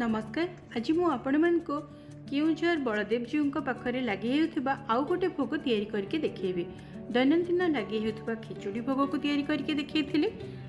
नमस्कार। आज मु आपण मानको केउझर बलदेव जी पाखरे लगी होता आउ गोटे भोग तैयारी करके देखिए। दैनंदिन लगी होता खिचुड़ी भोग को तैयारी करके देखी।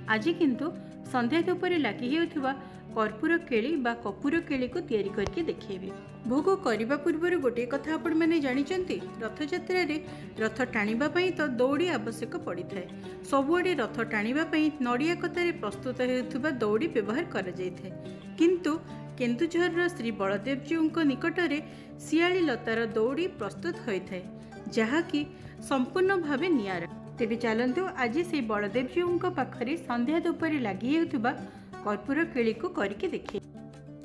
आज किंतु संध्या धूपर लगी होता कर्पूर केली बा कपूर केली को तैयारी करके देखिए। भोग करने पूर्व गोटे कथा आपण मैंने जानिचंती, रथ यात्रा रे रथ टाणिबा पई तो दौड़ी आवश्यक पड़ी थाए। सबुआडे रथ टाणिबा पई नड़िया कतारे प्रस्तुत होता दौड़ी व्यवहार करा जाय थाए, किंतु केन्दुझर श्री बलदेव जी निकट में शियाली लतार दौड़ी प्रस्तुत होता है, जहाँकि संपूर्ण भाव निआरा। तेबे चलतु आज से बलदेव जी पाखरे संध्या धूपर लगी होता कर्पूर केली को करके देखिए।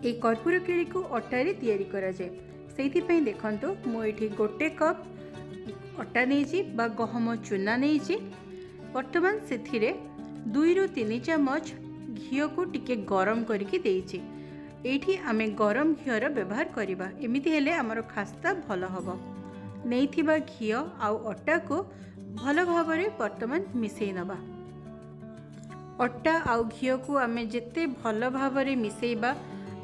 ये कर्पूर केली को अटारे तैयारी करा जाए। से देखंतु मुझे गोटे कप अटा नहीं बा गहम चूना नहीं। वर्तमान से 2 ରୁ 3 चामच घी को टिके गरम करके देइछि। एठी आमे गरम घीर व्यवहार करिबा, एमिति हेले हमर खास्ता भल हबो। नैथिबा घी आउ अटा को भल भाबरे वर्तमान मिसई नबा। अटा आउ घी को आमे जेते भल भाबरे मिसईबा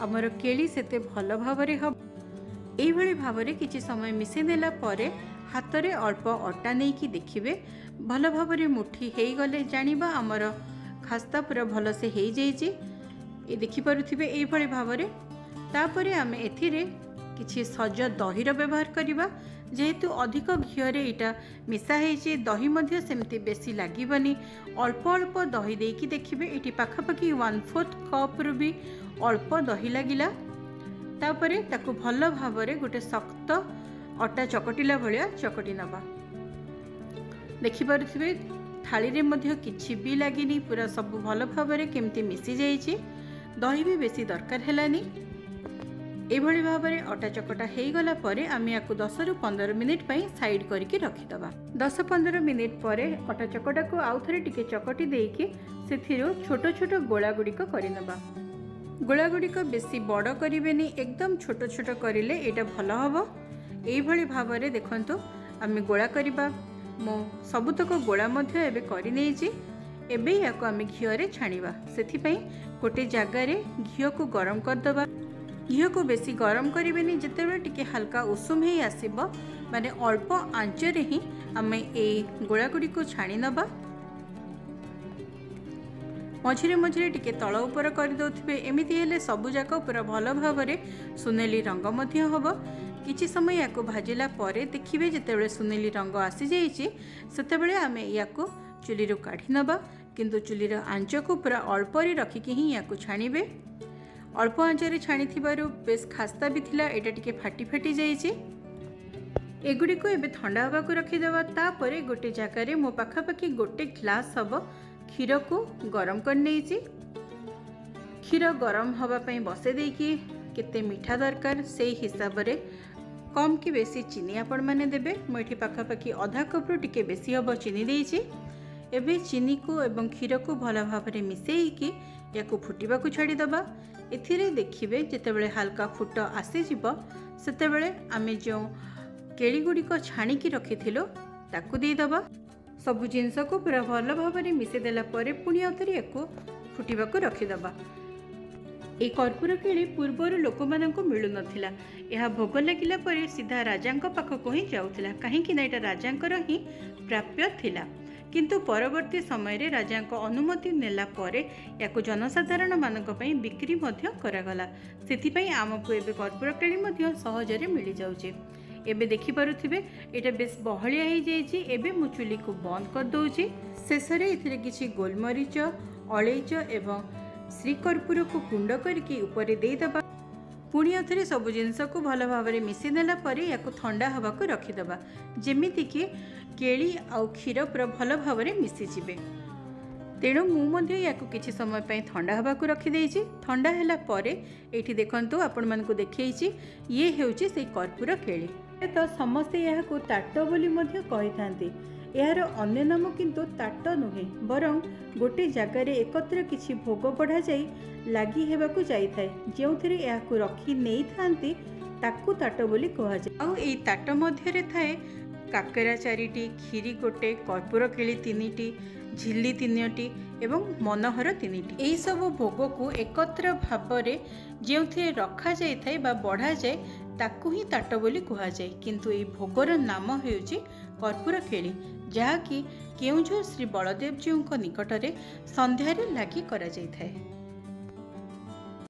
हमर केली सेते भल भाबरे हब। एई भली भाबरे किछि समय मिसई देला परे हाथ रे अल्प अटा नहीं कि देखिबे, भल भाबरे मुठी हेई गले जानिबा हमर खास्ता पूरा भल से हेई जाइछि। ये देखिपे ये भाव में तापर आम ए किसी सज दहीर व्यवहार करवा। जेहेतु अधिक घीरे यहाँ मिसाई दही सेमती बेसी लगनी, अल्प अल्प दही देकी देखिए। ये पाखापाखि 1/4 कप रु भी अल्प दही लगिला। तापर ताकू भल भाव में गोटे शक्त अटा चकटिला भाया चकटी नवा। देखिपे थाली रे मध्य किछि भी लगिनी, पूरा सब भल भाव में केमती मिसी जाइए। दही भी बेसी दरकार हेलानी। एभली भाव में अटा चकटा हो गला परे आम या 10 ରୁ 15 मिनिट साइड करके रखीदबा। 10-15 मिनिट पर अटा चकटा को आउ थे टिके चकटी देकी से छोट छोट गोला गुड़िक करनबा। गोला गुड़िक बेसी बड़ करेनि, एकदम छोट छोट करेले एटा भल हम। यही भाव में देखंतु आम गोला करवा। मो सबुतक गोला एबे करि नेछि। एबे याको आम घीरे छाणीबा। सेथिपई गोटे जगार घी को गरम करदबा। घी को बेसी गरम करेनि, जितेबाला टिके हल्का उषुम ही आसीबो, माने अल्प आंचरे ही आम ए गोला गुड़ी को छाणी नबा। मझिरे मझिरे टिके तल उपर कर दउथिबे। एमिति हेले सबु जाक पूरा भल भाव में सुनेली रंग मध्य हबो। किछि समय याको भाजिला परे देखिबे जेतेबेले सुनेली रंग आसी जाइछि, सेतेबेले आम याको चुली रू काढ़ी नबा। किंतु चुलीर आंच को पूरा अल्प रखिकी ही याको छाणीबे। अल्प आंचरे छाणी थिबारु बेस खास्ता भी थिला, एटा टिके फाटी फाटी जाइछि। एगुडी को एबे ठंडा हवा को रखीदेवा। तापरे गोटे जगार मो पाखापाखि गोटे ग्लास हब क्षीर को गरम कर नेइछि। क्षीर गरम हवा पई बसे देकी केते मीठा दरकार से हिसाब रे कम कि बेसी चीनी आपण माने देबे। मो एठी पाखापाखि आधा कप रु टिके बेसी हब चीनी देइछि। एबे चीनी को एवं क्षीर को भल भाव में मिसेईकी याको फुटिबा को छाड़ी दबा। एथिरे देखिबे जेतेबेले हल्का फुट आसीजिबो सेतेबेले आमे जो केली गुड़िक छाणिकी रखिथिलो ताकू दे दबा। सबु जिनस को पूरा भल भाव में मिसे देला परे पुणी आउथरे याको फुटिबा को रखिदबा। ए कर्पूर केली पूर्वर लोक माननको मिलु नथिला। यह भोग लागिला परे सीधा राजांक पाखको ही जाउथिला, काहेकि ना एटा राजांकर ही प्राप्य थिला। किंतु परवर्ती समय रे राजा को अनुमति नेला परे याको जनसाधारण मानक पई बिक्री मध्य करागला। सेथिपई आमको एबे कर्पूर केली मध्य सहजरे मिली जाउचे। एबे देखि पारुथिबे एटा बेस बहलिया ही जाइछि। एबे मु चुली को बंद कर दउछि। शेषरे इथिरे किछि गोलमरीच, अलैच एवं श्रीकर्पूर को कुंड करके ऊपर दे दबा। पुणी आउथरे सब जिनस को भल भाव में मिसी देला परे याको ठंडा हवा को रखीदबा, जेमिति कि केली आउ क्षीर पूरा भल भाव में मिसी जिबे। तेणु मुझे याको किछि समय पई ठंडा हवा को रखी देइछि। ठंडा हैला परे एठी देखंतु आपण मानकु देखैछि, ये हेउछि से कर्पूर केली। तो समस्ते याको ताट बोली मध्य कहिथांती। यार अन्य नाम किंतु ताट नुहे, बरं गोटे जगार एकत्र किछि भोग बढ़ा जाई लागि हेबाकु जाइथाय। जेउथिरे याको रखी नेई थांती ताकू ताट बोली कहा जाय। आउ एई ताट मध्यरे थाए काकेरा 4टी, खीरी गोटे, कर्पूर केली 3टी, झिल्ली 3टी ଏବଂ ମନୋହର 3ଟି। ଏହି ସବୁ ଭୋଗକୁ एकत्र ଭାବରେ ଯେଉଁଥିରେ ରଖାଯାଇଥାଏ ବା ବଢ଼ାଯାଏ ତାକୁ ହିଁ ତାଟ ବୋଲି କୁହାଯାଏ। କିନ୍ତୁ ଏହି ଭୋଗର ନାମ ହେଉଛି କର୍ପୂର ଖେଳି, ଯାହାକି କେଉଁଝର ଶ୍ରୀ ବଳଦେବଜୀଉଙ୍କ ନିକଟରେ ସନ୍ଧ୍ୟାରେ ଲାଗି କରାଯାଇଥାଏ।